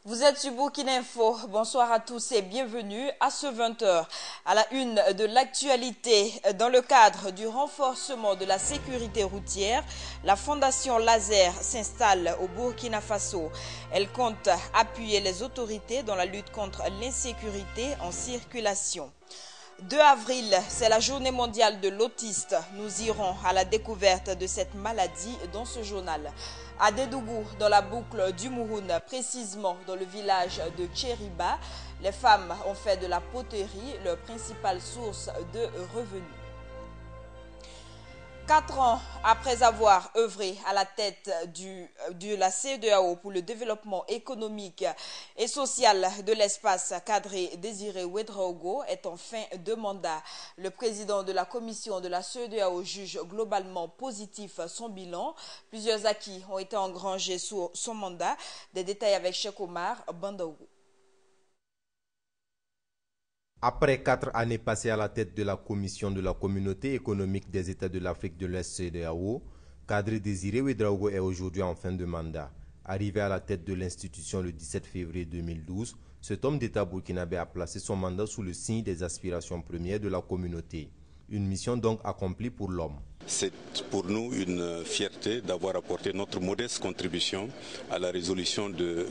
Vous êtes sur Burkina Info. Bonsoir à tous et bienvenue à ce 20h. À la une de l'actualité, dans le cadre du renforcement de la sécurité routière, la Fondation Laser s'installe au Burkina Faso. Elle compte appuyer les autorités dans la lutte contre l'insécurité en circulation. 2 avril, c'est la journée mondiale de l'autiste. Nous irons à la découverte de cette maladie dans ce journal. À Dédougou, dans la boucle du Mouroun, précisément dans le village de Tchériba, les femmes ont fait de la poterie leur principale source de revenus. 4 ans après avoir œuvré à la tête de la CEDEAO pour le développement économique et social de l'espace, Kadri Désiré Ouédraogo est en fin de mandat. Le président de la commission de la CEDEAO juge globalement positif son bilan. Plusieurs acquis ont été engrangés sous son mandat. Des détails avec Cheikh Omar Bandaougou. Après 4 années passées à la tête de la Commission de la Communauté économique des États de l'Afrique de l'Est CEDEAO, Kadri Désiré Ouédraogo est aujourd'hui en fin de mandat. Arrivé à la tête de l'institution le 17 février 2012, cet homme d'État burkinabé a placé son mandat sous le signe des aspirations premières de la communauté. Une mission donc accomplie pour l'homme. C'est pour nous une fierté d'avoir apporté notre modeste contribution à la résolution des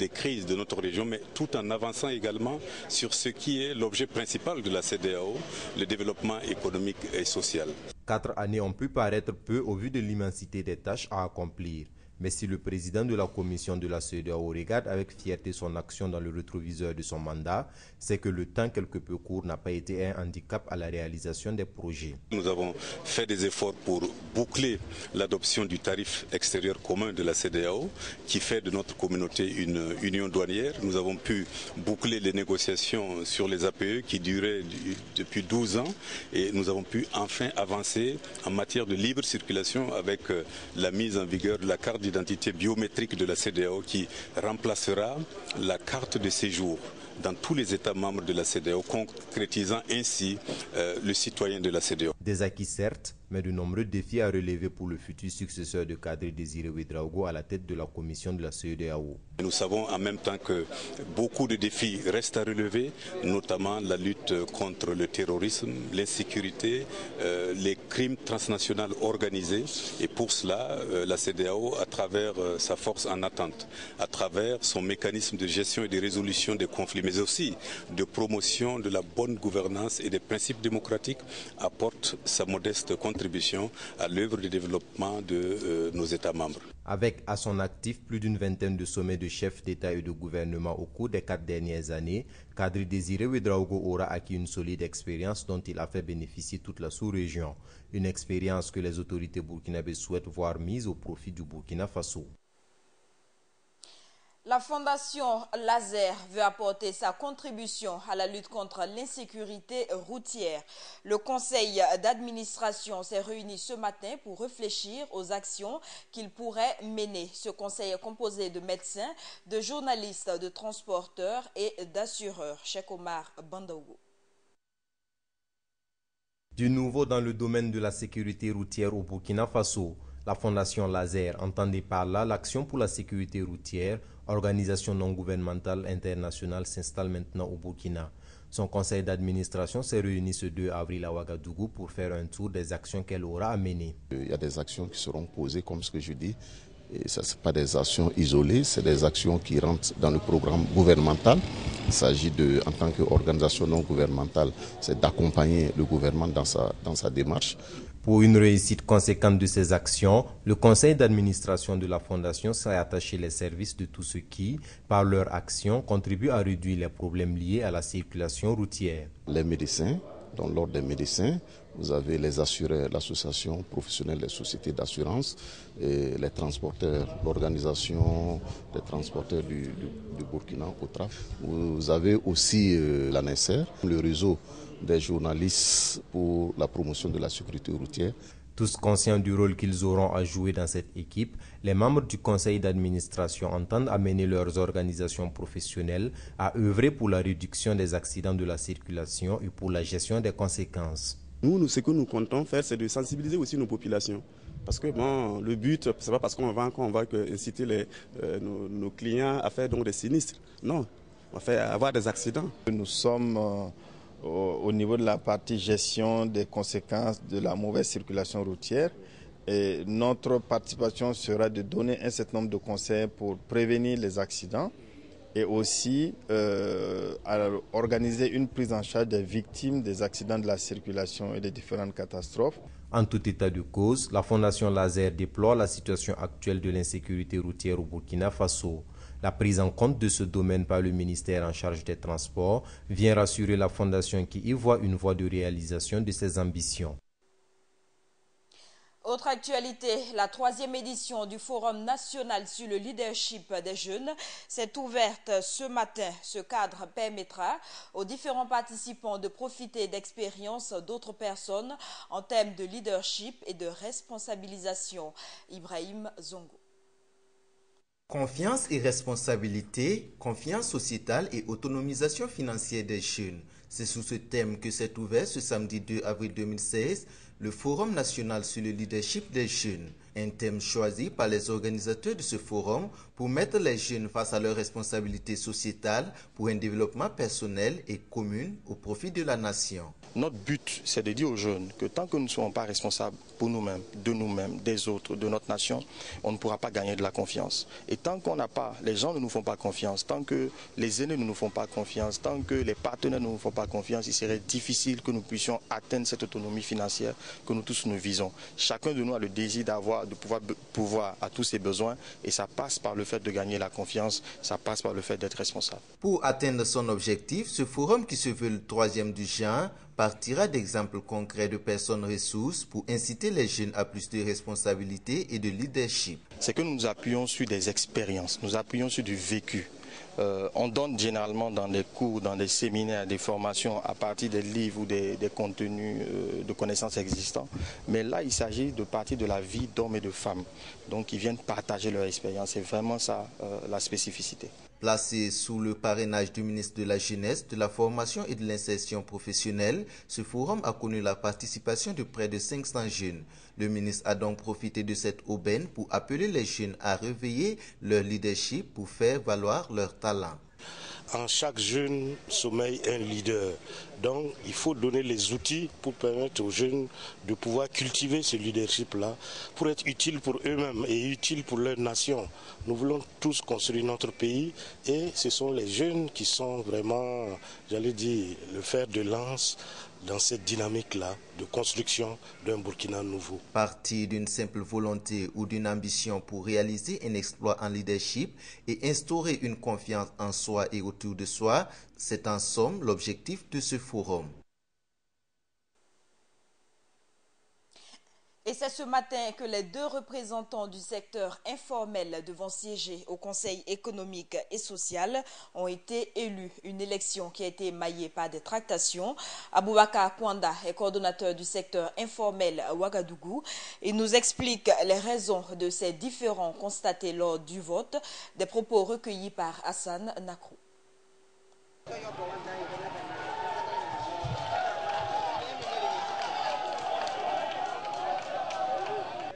crises de notre région, mais tout en avançant également sur ce qui est l'objet principal de la CEDEAO, le développement économique et social. 4 années ont pu paraître peu au vu de l'immensité des tâches à accomplir. Mais si le président de la commission de la CEDEAO regarde avec fierté son action dans le rétroviseur de son mandat, c'est que le temps quelque peu court n'a pas été un handicap à la réalisation des projets. Nous avons fait des efforts pour boucler l'adoption du tarif extérieur commun de la CEDEAO, qui fait de notre communauté une union douanière. Nous avons pu boucler les négociations sur les APE qui duraient depuis 12 ans et nous avons pu enfin avancer en matière de libre circulation avec la mise en vigueur de la carte d'identité biométrique de la CEDEAO qui remplacera la carte de séjour dans tous les États membres de la CEDEAO, concrétisant ainsi le citoyen de la CEDEAO. Des acquis certes, mais de nombreux défis à relever pour le futur successeur de Kadri Désiré Ouédraogo à la tête de la commission de la CEDEAO. Nous savons en même temps que beaucoup de défis restent à relever, notamment la lutte contre le terrorisme, l'insécurité, les crimes transnationaux organisés. Et pour cela, la CEDEAO, à travers sa force en attente, à travers son mécanisme de gestion et de résolution des conflits, mais aussi de promotion de la bonne gouvernance et des principes démocratiques, apporte sa modeste contribution à l'œuvre de développement de nos États membres. Avec à son actif plus d'une vingtaine de sommets de chefs d'État et de gouvernement au cours des 4 dernières années, Kadri Désiré Ouédraogo aura acquis une solide expérience dont il a fait bénéficier toute la sous-région. Une expérience que les autorités burkinabées souhaitent voir mise au profit du Burkina Faso. La Fondation Laser veut apporter sa contribution à la lutte contre l'insécurité routière. Le conseil d'administration s'est réuni ce matin pour réfléchir aux actions qu'il pourrait mener. Ce conseil est composé de médecins, de journalistes, de transporteurs et d'assureurs. Cheikh Omar Bandaougou. Du nouveau dans le domaine de la sécurité routière au Burkina Faso, la Fondation Laser entendait par là l'action pour la sécurité routière, organisation non gouvernementale internationale, s'installe maintenant au Burkina. Son conseil d'administration s'est réuni ce 2 avril à Ouagadougou pour faire un tour des actions qu'elle aura à mener. Il y a des actions qui seront posées, comme ce que je dis. Et ça, ce pas des actions isolées, c'est des actions qui rentrent dans le programme gouvernemental. Il s'agit de, en tant qu'organisation non gouvernementale, c'est d'accompagner le gouvernement dans sa démarche. Pour une réussite conséquente de ces actions, le conseil d'administration de la Fondation s'est attaché les services de tous ceux qui, par leur action, contribuent à réduire les problèmes liés à la circulation routière. Les médecins, dans l'ordre des médecins, vous avez les assureurs, l'association professionnelle des sociétés d'assurance, et les transporteurs, l'organisation des transporteurs du Burkina au TRAF. Vous avez aussi l'ANESER, le réseau des journalistes pour la promotion de la sécurité routière. Tous conscients du rôle qu'ils auront à jouer dans cette équipe, les membres du conseil d'administration entendent amener leurs organisations professionnelles à œuvrer pour la réduction des accidents de la circulation et pour la gestion des conséquences. Nous, ce que nous comptons faire, c'est de sensibiliser aussi nos populations. Parce que bon, le but, c'est pas parce qu'on va inciter nos clients à faire donc des sinistres. Non, on va faire avoir des accidents. Nous sommes au niveau de la partie gestion des conséquences de la mauvaise circulation routière. Et notre participation sera de donner un certain nombre de conseils pour prévenir les accidents et aussi organiser une prise en charge des victimes des accidents de la circulation et des différentes catastrophes. En tout état de cause, la Fondation Laser déplore la situation actuelle de l'insécurité routière au Burkina Faso. La prise en compte de ce domaine par le ministère en charge des Transports vient rassurer la Fondation qui y voit une voie de réalisation de ses ambitions. Autre actualité, la 3e édition du Forum national sur le leadership des jeunes s'est ouverte ce matin. Ce cadre permettra aux différents participants de profiter d'expériences d'autres personnes en termes de leadership et de responsabilisation. Ibrahim Zongo. Confiance et responsabilité, confiance sociétale et autonomisation financière des jeunes. C'est sous ce thème que s'est ouvert ce samedi 2 avril 2016 le Forum national sur le leadership des jeunes. Un thème choisi par les organisateurs de ce forum pour mettre les jeunes face à leurs responsabilités sociétales pour un développement personnel et commun au profit de la nation. Notre but, c'est de dire aux jeunes que tant que nous ne serons pas responsables pour nous-mêmes, des autres, de notre nation, on ne pourra pas gagner de la confiance. Et tant qu'on n'a pas, les gens ne nous font pas confiance, tant que les aînés ne nous font pas confiance, tant que les partenaires ne nous font pas confiance, il serait difficile que nous puissions atteindre cette autonomie financière que nous tous nous visons. Chacun de nous a le désir de pouvoir à tous ses besoins et ça passe par le fait de gagner la confiance, ça passe par le fait d'être responsable. Pour atteindre son objectif, ce forum qui se veut le 3e du genre partira d'exemples concrets de personnes ressources pour inciter les jeunes à plus de responsabilités et de leadership. C'est que nous nous appuyons sur des expériences, nous appuyons sur du vécu. On donne généralement dans des cours, dans des séminaires, des formations à partir des livres ou des contenus de connaissances existants. Mais là, il s'agit de partir de la vie d'hommes et de femmes. Donc, ils viennent partager leur expérience. C'est vraiment ça la spécificité. Placé sous le parrainage du ministre de la Jeunesse, de la Formation et de l'Insertion professionnelle, ce forum a connu la participation de près de 500 jeunes. Le ministre a donc profité de cette aubaine pour appeler les jeunes à réveiller leur leadership pour faire valoir leur talent. En chaque jeune sommeille un leader. Donc il faut donner les outils pour permettre aux jeunes de pouvoir cultiver ce leadership-là, pour être utile pour eux-mêmes et utile pour leur nation. Nous voulons tous construire notre pays et ce sont les jeunes qui sont vraiment, j'allais dire, le fer de lance dans cette dynamique-là de construction d'un Burkina nouveau. Parti d'une simple volonté ou d'une ambition pour réaliser un exploit en leadership et instaurer une confiance en soi et autour de soi, c'est en somme l'objectif de ce forum. Et c'est ce matin que les 2 représentants du secteur informel devant siéger au Conseil économique et social ont été élus. Une élection qui a été émaillée par des tractations. Aboubakar Kwanda est coordonnateur du secteur informel à Ouagadougou. Il nous explique les raisons de ces différends constatés lors du vote. Des propos recueillis par Hassan Nakrou.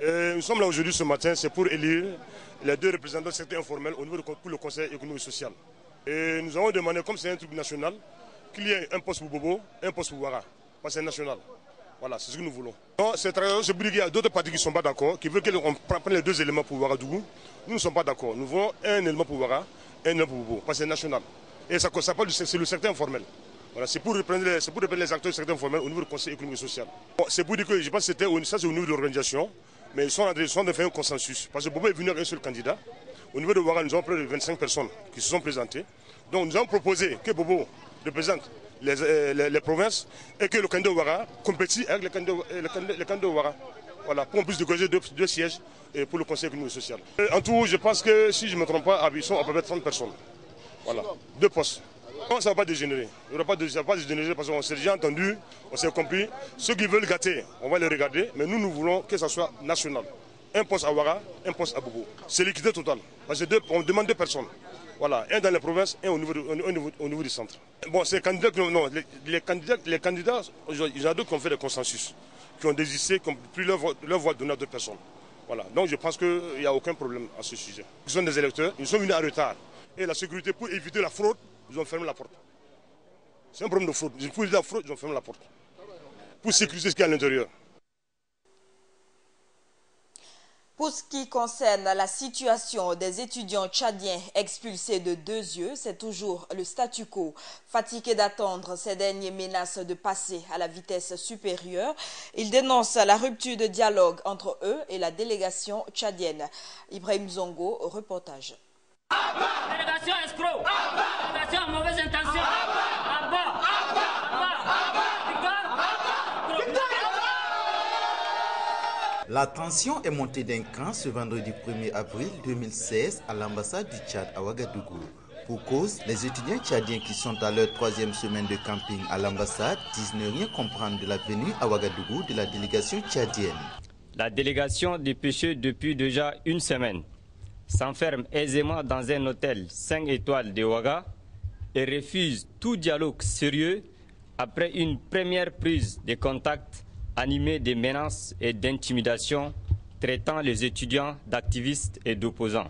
Nous sommes là aujourd'hui ce matin, c'est pour élire les 2 représentants du secteur informel au niveau pour le Conseil économique et social. Et nous avons demandé, comme c'est un truc national, qu'il y ait un poste pour Bobo, un poste pour Ouara, parce que c'est national. Voilà, c'est ce que nous voulons. C'est pour dire qu'il y a d'autres partis qui ne sont pas d'accord, qui veulent qu'on prenne les 2 éléments pour Ouagadougou. Nous ne sommes pas d'accord. Nous voulons un élément pour Ouara, un élément pour Bobo, parce que c'est national. Et ça parle c'est le secteur informel. Voilà, c'est pour reprendre les acteurs du secteur informel au niveau du Conseil économique et social. Bon, c'est pour dire que je pense que c'est au niveau de l'organisation. Mais ils sont en train de faire un consensus. Parce que Bobo est venu avec un seul candidat. Au niveau de Ouara, nous avons près de 25 personnes qui se sont présentées. Donc nous avons proposé que Bobo représente les provinces et que le candidat Ouara compétit avec les candidats Ouara. Voilà, pour qu'on puisse dégager 2 sièges pour le Conseil économique et social. En tout, je pense que si je ne me trompe pas, ils sont à peu près 30 personnes. Voilà, 2 postes. Non, ça ne va pas dégénérer. Il ne va pas dégénérer parce qu'on s'est déjà entendu, on s'est compris. Ceux qui veulent gâter, on va les regarder, mais nous voulons que ça soit national. Un poste à Ouara, un poste à Bobo. C'est l'équité totale. Parce que on demande 2 personnes. Voilà, un dans les provinces, un au niveau du centre. Bon, ces candidats, non, les candidats, il y en a d'autres qui ont fait des consensus, qui ont désisté, qui ont pris leur voix donnée à 2 personnes. Voilà. Donc je pense qu'il n'y a aucun problème à ce sujet. Ils sont des électeurs, ils sont venus en retard. Et la sécurité, pour éviter la fraude, ils ont fermé la porte. C'est un problème de fraude. Pour éviter la fraude, ils ont fermé la porte. Pour sécuriser ce qu'il y a à l'intérieur. Pour ce qui concerne la situation des étudiants tchadiens expulsés de Deux Yeux, c'est toujours le statu quo. Fatigués d'attendre, ces derniers menacent de passer à la vitesse supérieure. Ils dénoncent la rupture de dialogue entre eux et la délégation tchadienne. Ibrahim Zongo, reportage. Délégation escroc, délégation à mauvaise intention. La tension est montée d'un cran ce vendredi 1er avril 2016 à l'ambassade du Tchad à Ouagadougou. Pour cause, les étudiants tchadiens qui sont à leur 3e semaine de camping à l'ambassade disent ne rien comprendre de la venue à Ouagadougou de la délégation tchadienne. La délégation dépêchée depuis déjà une semaine s'enferme aisément dans un hôtel 5 étoiles de Ouaga et refuse tout dialogue sérieux après une première prise de contact animée de menaces et d'intimidation traitant les étudiants d'activistes et d'opposants.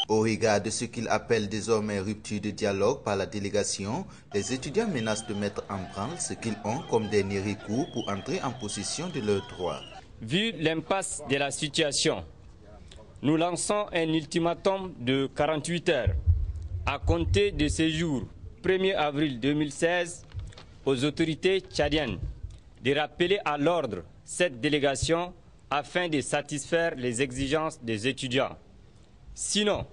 Au regard de ce qu'ils appellent désormais rupture de dialogue par la délégation, les étudiants menacent de mettre en branle ce qu'ils ont comme dernier recours pour entrer en possession de leurs droits. Vu l'impasse de la situation, nous lançons un ultimatum de 48 heures à compter de ce jour 1er avril 2016 aux autorités tchadiennes de rappeler à l'ordre cette délégation afin de satisfaire les exigences des étudiants. Sinon,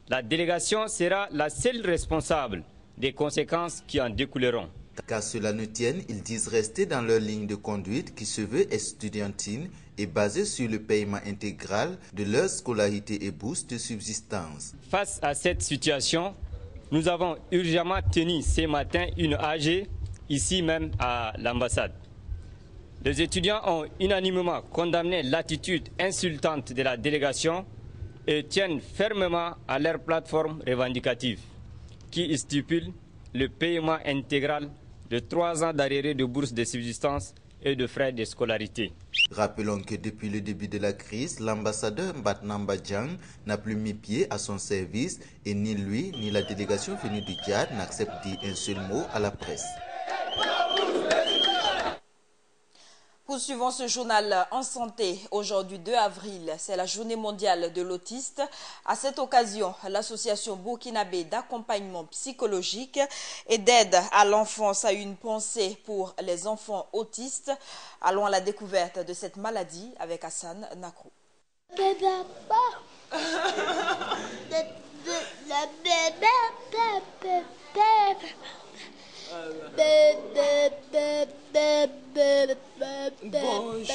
la délégation sera la seule responsable des conséquences qui en découleront. Qu'à cela ne tienne, ils disent rester dans leur ligne de conduite qui se veut estudiantine et basée sur le paiement intégral de leur scolarité et bourse de subsistance. Face à cette situation, nous avons urgemment tenu ce matin une AG ici même à l'ambassade. Les étudiants ont unanimement condamné l'attitude insultante de la délégation et tiennent fermement à leur plateforme revendicative qui stipule le paiement intégral de 3 ans d'arriérés de bourse de subsistance et de frais de scolarité. Rappelons que depuis le début de la crise, l'ambassadeur Mbatnamba Djang n'a plus mis pied à son service et ni lui ni la délégation venue du Tchad n'acceptent dire un seul mot à la presse. Poursuivons ce journal en santé. Aujourd'hui 2 avril, c'est la journée mondiale de l'autiste. À cette occasion, l'association burkinabé d'accompagnement psychologique et d'aide à l'enfance a eu une pensée pour les enfants autistes. Allons à la découverte de cette maladie avec Hassan Nakrou.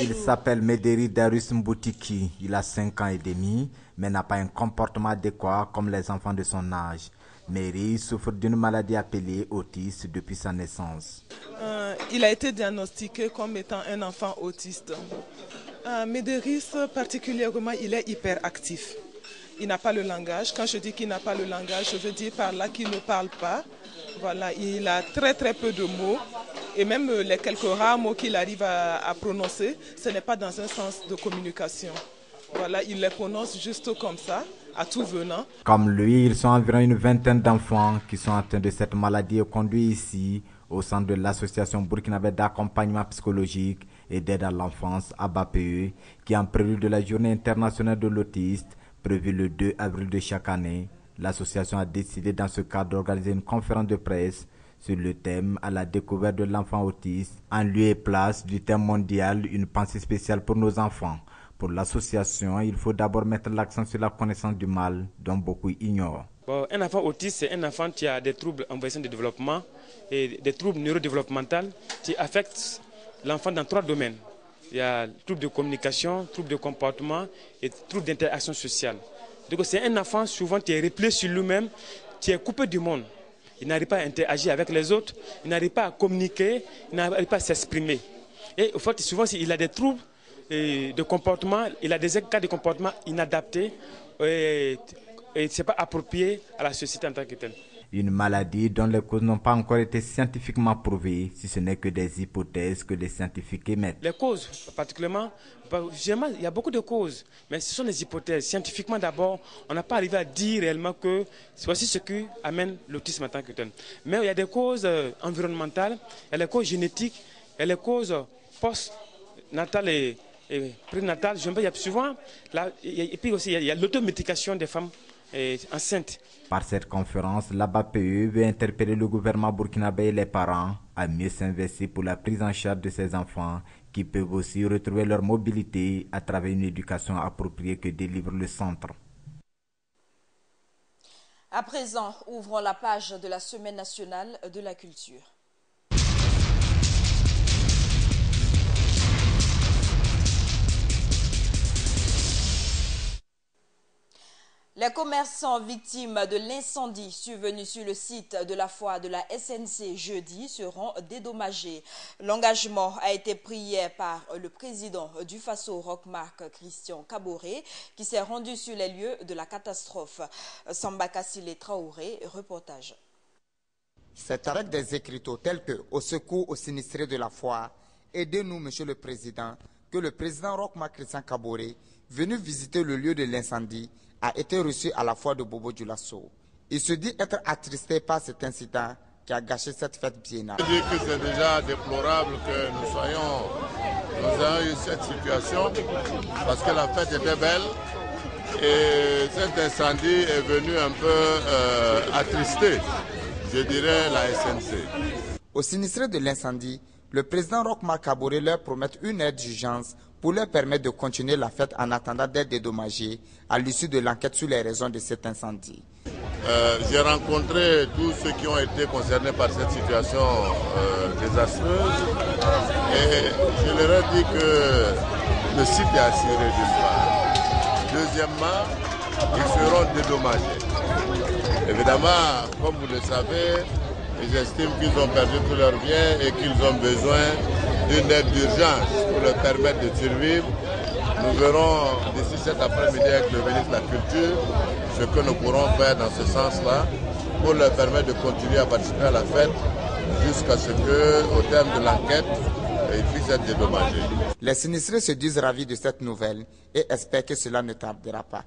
Il s'appelle Médéri Darius Mboutiki. Il a 5 ans et demi, mais n'a pas un comportement adéquat comme les enfants de son âge. Méry souffre d'une maladie appelée autisme depuis sa naissance. Il a été diagnostiqué comme étant un enfant autiste. Médéris, particulièrement, il est hyperactif. Il n'a pas le langage. Quand je dis qu'il n'a pas le langage, je veux dire par là qu'il ne parle pas. Voilà, il a très peu de mots. Et même les quelques rares mots qu'il arrive à prononcer, ce n'est pas dans un sens de communication. Voilà, il les prononce juste comme ça, à tout venant. Comme lui, ils sont environ une vingtaine d'enfants qui sont atteints de cette maladie et conduits ici au sein de l'association burkinabé d'accompagnement psychologique et d'aide à l'enfance, ABAPE, qui en prélude de la journée internationale de l'autiste, prévue le 2 avril de chaque année. L'association a décidé dans ce cadre d'organiser une conférence de presse sur le thème à la découverte de l'enfant autiste, en lieu et place du thème mondial, une pensée spéciale pour nos enfants. Pour l'association, il faut d'abord mettre l'accent sur la connaissance du mal, dont beaucoup ignorent. Bon, un enfant autiste, c'est un enfant qui a des troubles en voie de développement et des troubles neurodéveloppementaux qui affectent l'enfant dans 3 domaines. Il y a troubles de communication, troubles de comportement et troubles d'interaction sociale. Donc c'est un enfant souvent qui est replié sur lui-même, qui est coupé du monde. Il n'arrive pas à interagir avec les autres, il n'arrive pas à communiquer, il n'arrive pas à s'exprimer. Et au fait, souvent, il a des troubles de comportement, il a des cas de comportement inadaptés et ce n'est pas approprié à la société en tant que telle. Une maladie dont les causes n'ont pas encore été scientifiquement prouvées, si ce n'est que des hypothèses que les scientifiques émettent. Les causes, particulièrement, généralement, il y a beaucoup de causes, mais ce sont des hypothèses. Scientifiquement, d'abord, on n'a pas arrivé à dire réellement que voici ce qui amène l'autisme en tant que tel. Mais il y a des causes environnementales, il y a les causes génétiques, il y a les causes post-natales et prénatales. Il y a souvent, et puis aussi, il y a l'automédication des femmes enceintes. Par cette conférence, la BAPE veut interpeller le gouvernement burkinabé et les parents à mieux s'investir pour la prise en charge de ces enfants qui peuvent aussi retrouver leur mobilité à travers une éducation appropriée que délivre le centre. À présent, ouvrons la page de la Semaine nationale de la culture. Les commerçants victimes de l'incendie survenu sur le site de la foire de la SNC jeudi seront dédommagés. L'engagement a été pris hier par le président du Faso Rockmark, Christian Kaboré, qui s'est rendu sur les lieux de la catastrophe. Samba Kassile Traoré, reportage. C'est avec des écriteaux tels que « Au secours aux sinistrés de la foire, aidez-nous, Monsieur le Président », que le président Rockmark Christian Kaboré, venu visiter le lieu de l'incendie, a été reçu à la foire de Bobo Dioulasso. Il se dit être attristé par cet incident qui a gâché cette fête biennale. Je dis que c'est déjà déplorable que nous ayons eu cette situation parce que la fête était belle et cet incendie est venu un peu attrister, je dirais, la SNC. Aux sinistrés de l'incendie, le président Rockmark Kaboré leur promet une aide d'urgence pour leur permettre de continuer la fête en attendant d'être dédommagés à l'issue de l'enquête sur les raisons de cet incendie. J'ai rencontré tous ceux qui ont été concernés par cette situation désastreuse et je leur ai dit que le site est assuré d'une part. Deuxièmement, ils seront dédommagés. Évidemment, comme vous le savez, ils estiment qu'ils ont perdu tous leurs biens et qu'ils ont besoin d'une aide d'urgence pour leur permettre de survivre. Nous verrons d'ici cet après-midi avec le ministre de la Culture ce que nous pourrons faire dans ce sens-là pour leur permettre de continuer à participer à la fête jusqu'à ce qu'au terme de l'enquête, ils puissent être dédommagés. Les sinistrés se disent ravis de cette nouvelle et espèrent que cela ne tardera pas.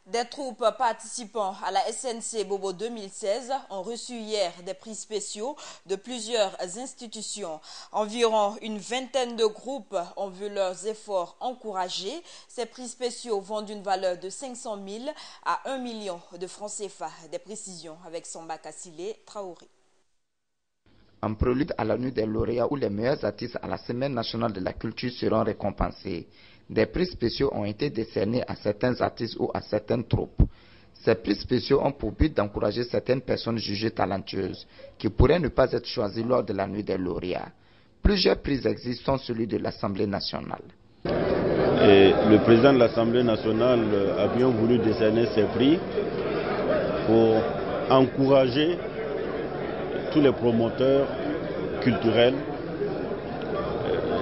Des troupes participant à la SNC Bobo 2016 ont reçu hier des prix spéciaux de plusieurs institutions. Environ une vingtaine de groupes ont vu leurs efforts encouragés. Ces prix spéciaux vont d'une valeur de 500 000 à 1 million de francs CFA. Des précisions avec Samba Kassile Traoré. En prélude à la nuit des lauréats où les meilleurs artistes à la Semaine nationale de la culture seront récompensés, des prix spéciaux ont été décernés à certains artistes ou à certaines troupes. Ces prix spéciaux ont pour but d'encourager certaines personnes jugées talentueuses qui pourraient ne pas être choisies lors de la nuit des lauréats. Plusieurs prix existent, dont celui de l'Assemblée nationale. Et le président de l'Assemblée nationale a bien voulu décerner ces prix pour encourager tous les promoteurs culturels,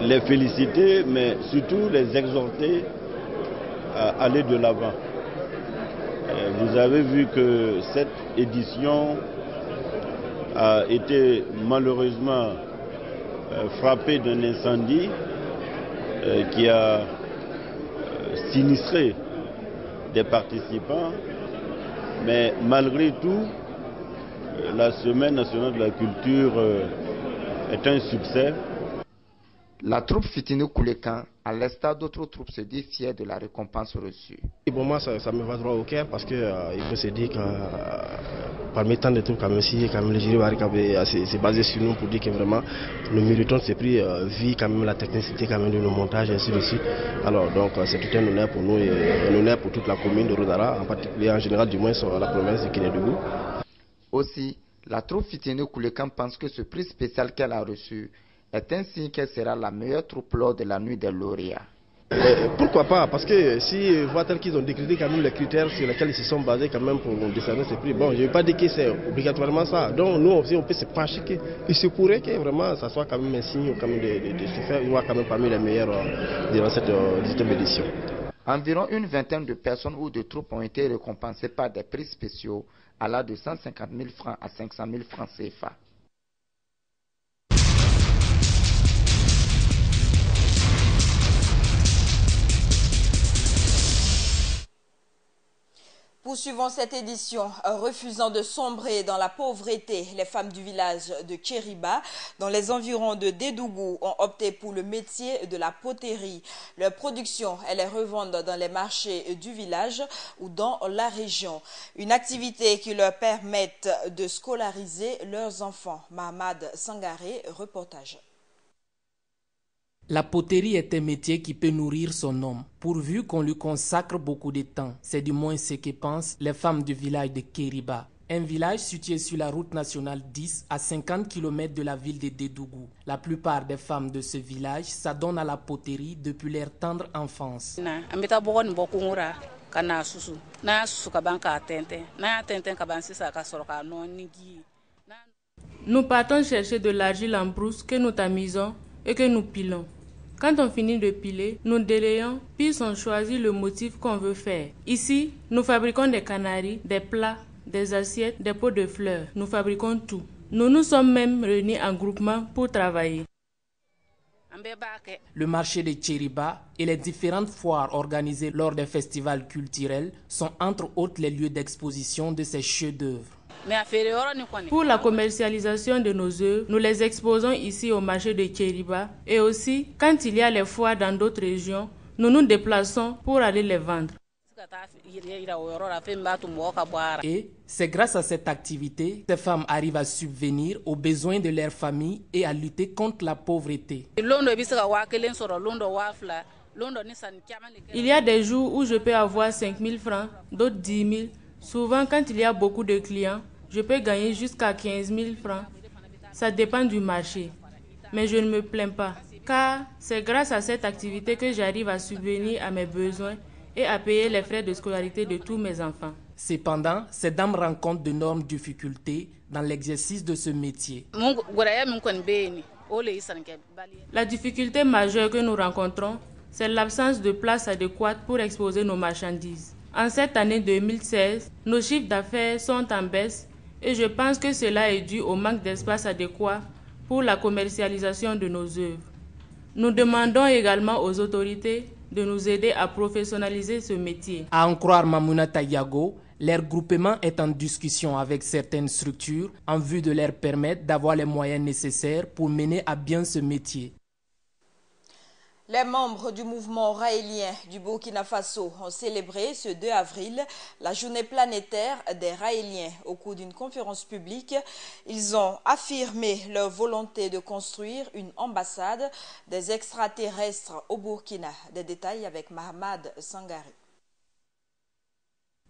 les féliciter, mais surtout les exhorter à aller de l'avant. Vous avez vu que cette édition a été malheureusement frappée d'un incendie qui a sinistré des participants, mais malgré tout, la Semaine nationale de la culture est un succès. La troupe Fitini Koulekan, à l'instar d'autres troupes, se dit fière de la récompense reçue. Et pour moi, ça me va droit au cœur parce qu'il faut se dire que parmi tant de troupes, quand même, si quand même, le jury c'est basé sur nous pour dire que vraiment nous méritons ces prix, vu quand même la technicité quand même de nos montages et ainsi de suite. Alors donc c'est tout un honneur pour nous et un honneur pour toute la commune de Rodara, en particulier en général du moins sur la province de Kinédougou. Aussi, la troupe Fitini Koulekan pense que ce prix spécial qu'elle a reçu est un signe qu'elle sera la meilleure troupe lors de la nuit des lauréats. Pourquoi pas? Parce que si voient tel qu'ils ont décrit quand même les critères sur lesquels ils se sont basés quand même pour décerner ces prix, bon, je ne vais pas dire que c'est obligatoirement ça. Donc nous aussi on peut se pencher qu'il se pourrait que vraiment ça soit quand même un signe quand même de se faire voir quand même parmi les meilleurs durant cette 17e édition. Environ une vingtaine de personnes ou de troupes ont été récompensées par des prix spéciaux allant de 150 000 francs à 500 000 francs CFA. Poursuivons cette édition, refusant de sombrer dans la pauvreté, les femmes du village de Kériba, dans les environs de Dédougou, ont opté pour le métier de la poterie. Leur production, elles les revendent dans les marchés du village ou dans la région. Une activité qui leur permet de scolariser leurs enfants. Mahamad Sangaré, reportage. La poterie est un métier qui peut nourrir son homme, pourvu qu'on lui consacre beaucoup de temps. C'est du moins ce que pensent les femmes du village de Kériba. Un village situé sur la route nationale 10 à 50 km de la ville de Dédougou. La plupart des femmes de ce village s'adonnent à la poterie depuis leur tendre enfance. Nous partons chercher de l'argile en brousse que nous tamisons et que nous pilons. Quand on finit de piler, nous délayons, puis on choisit le motif qu'on veut faire. Ici, nous fabriquons des canaries, des plats, des assiettes, des pots de fleurs. Nous fabriquons tout. Nous nous sommes même réunis en groupement pour travailler. Le marché de Kériba et les différentes foires organisées lors des festivals culturels sont entre autres les lieux d'exposition de ces chefs-d'œuvre. Pour la commercialisation de nos œuvres, nous les exposons ici au marché de Kériba et aussi, quand il y a les foires dans d'autres régions, nous nous déplaçons pour aller les vendre. Et c'est grâce à cette activité que ces femmes arrivent à subvenir aux besoins de leur famille et à lutter contre la pauvreté. Il y a des jours où je peux avoir 5 000 francs, d'autres 10 000. Souvent, quand il y a beaucoup de clients, je peux gagner jusqu'à 15 000 francs. Ça dépend du marché. Mais je ne me plains pas, car c'est grâce à cette activité que j'arrive à subvenir à mes besoins et à payer les frais de scolarité de tous mes enfants. Cependant, ces dames rencontrent d'énormes difficultés dans l'exercice de ce métier. La difficulté majeure que nous rencontrons, c'est l'absence de place adéquate pour exposer nos marchandises. En cette année 2016, nos chiffres d'affaires sont en baisse et je pense que cela est dû au manque d'espace adéquat pour la commercialisation de nos œuvres. Nous demandons également aux autorités de nous aider à professionnaliser ce métier. À en croire Mamouna Tayago, leur groupement est en discussion avec certaines structures en vue de leur permettre d'avoir les moyens nécessaires pour mener à bien ce métier. Les membres du mouvement raélien du Burkina Faso ont célébré ce 2 avril la journée planétaire des Raéliens. Au cours d'une conférence publique, ils ont affirmé leur volonté de construire une ambassade des extraterrestres au Burkina. Des détails avec Mahamad Sangaré.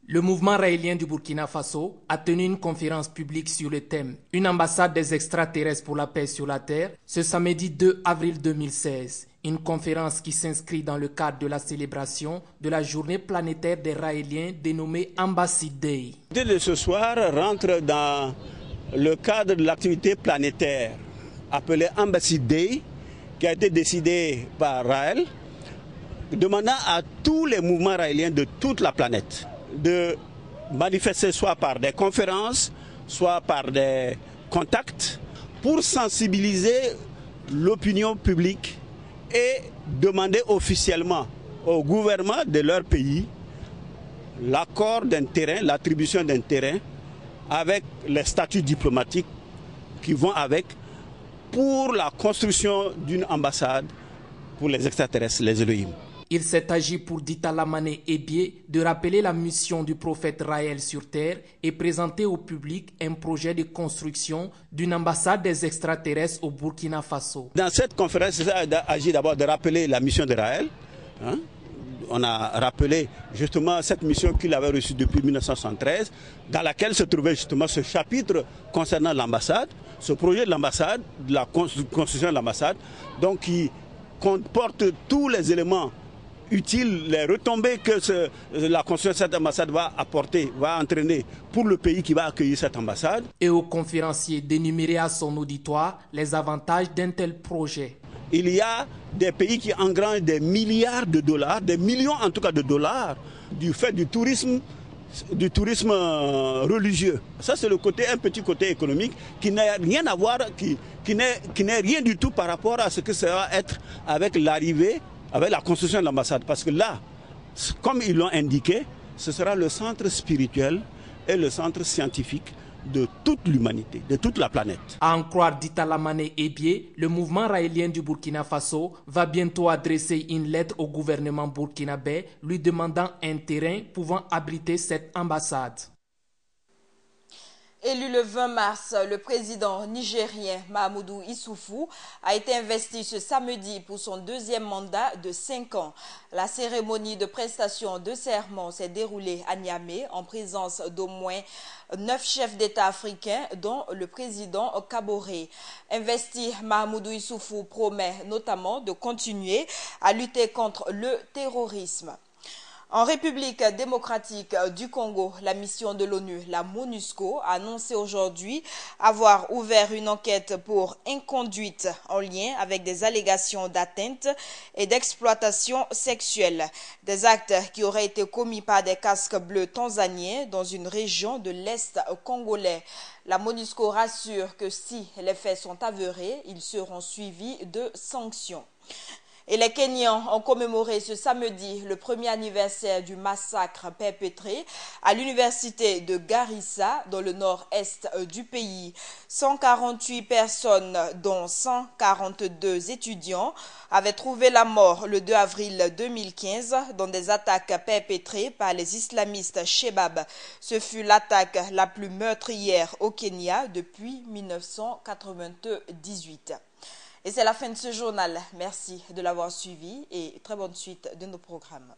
Le mouvement raélien du Burkina Faso a tenu une conférence publique sur le thème « Une ambassade des extraterrestres pour la paix sur la Terre » ce samedi 2 avril 2016. Une conférence qui s'inscrit dans le cadre de la célébration de la journée planétaire des Raéliens dénommée Embassy Day. L'idée de ce soir rentre dans le cadre de l'activité planétaire appelée Embassy Day qui a été décidée par Raël, demandant à tous les mouvements raéliens de toute la planète de manifester soit par des conférences, soit par des contacts pour sensibiliser l'opinion publique et demander officiellement au gouvernement de leur pays l'accord d'un terrain, l'attribution d'un terrain avec les statuts diplomatiques qui vont avec pour la construction d'une ambassade pour les extraterrestres, les Elohim. Il s'est agi pour Dita Lamane Ebié de rappeler la mission du prophète Raël sur terre et présenter au public un projet de construction d'une ambassade des extraterrestres au Burkina Faso. Dans cette conférence, il s'est agi d'abord de rappeler la mission de Raël. On a rappelé justement cette mission qu'il avait reçue depuis 1973, dans laquelle se trouvait justement ce chapitre concernant l'ambassade, ce projet de l'ambassade, de la construction de l'ambassade, donc qui comporte tous les éléments utiles, les retombées que la construction de cette ambassade va apporter, va entraîner pour le pays qui va accueillir cette ambassade. Et au conférencier d'énumérer à son auditoire les avantages d'un tel projet. il y a des pays qui engrangent des milliards de dollars, des millions en tout cas de dollars, du fait du tourisme religieux. Ça, c'est un petit côté économique qui n'a rien à voir, qui n'est rien du tout par rapport à ce que ça va être avec l'arrivée, avec la construction de l'ambassade. Parce que là, comme ils l'ont indiqué, ce sera le centre spirituel et le centre scientifique de toute l'humanité, de toute la planète. À en croire Dita Lamane Ebié, le mouvement raélien du Burkina Faso va bientôt adresser une lettre au gouvernement burkinabé lui demandant un terrain pouvant abriter cette ambassade. Élu le 20 mars, le président nigérien Mahamadou Issoufou a été investi ce samedi pour son deuxième mandat de 5 ans. La cérémonie de prestation de serment s'est déroulée à Niamey en présence d'au moins 9 chefs d'État africains, dont le président Kaboré. Investi, Mahamadou Issoufou promet notamment de continuer à lutter contre le terrorisme. En République démocratique du Congo, la mission de l'ONU, la MONUSCO, a annoncé aujourd'hui avoir ouvert une enquête pour inconduite en lien avec des allégations d'atteinte et d'exploitation sexuelle. Des actes qui auraient été commis par des casques bleus tanzaniens dans une région de l'Est congolais. La MONUSCO rassure que si les faits sont avérés, ils seront suivis de sanctions. Et les Kenyans ont commémoré ce samedi le premier anniversaire du massacre perpétré à l'université de Garissa dans le nord-est du pays. 148 personnes, dont 142 étudiants, avaient trouvé la mort le 2 avril 2015 dans des attaques perpétrées par les islamistes Shebab. Ce fut l'attaque la plus meurtrière au Kenya depuis 1998. Et c'est la fin de ce journal. Merci de l'avoir suivi et très bonne suite de nos programmes.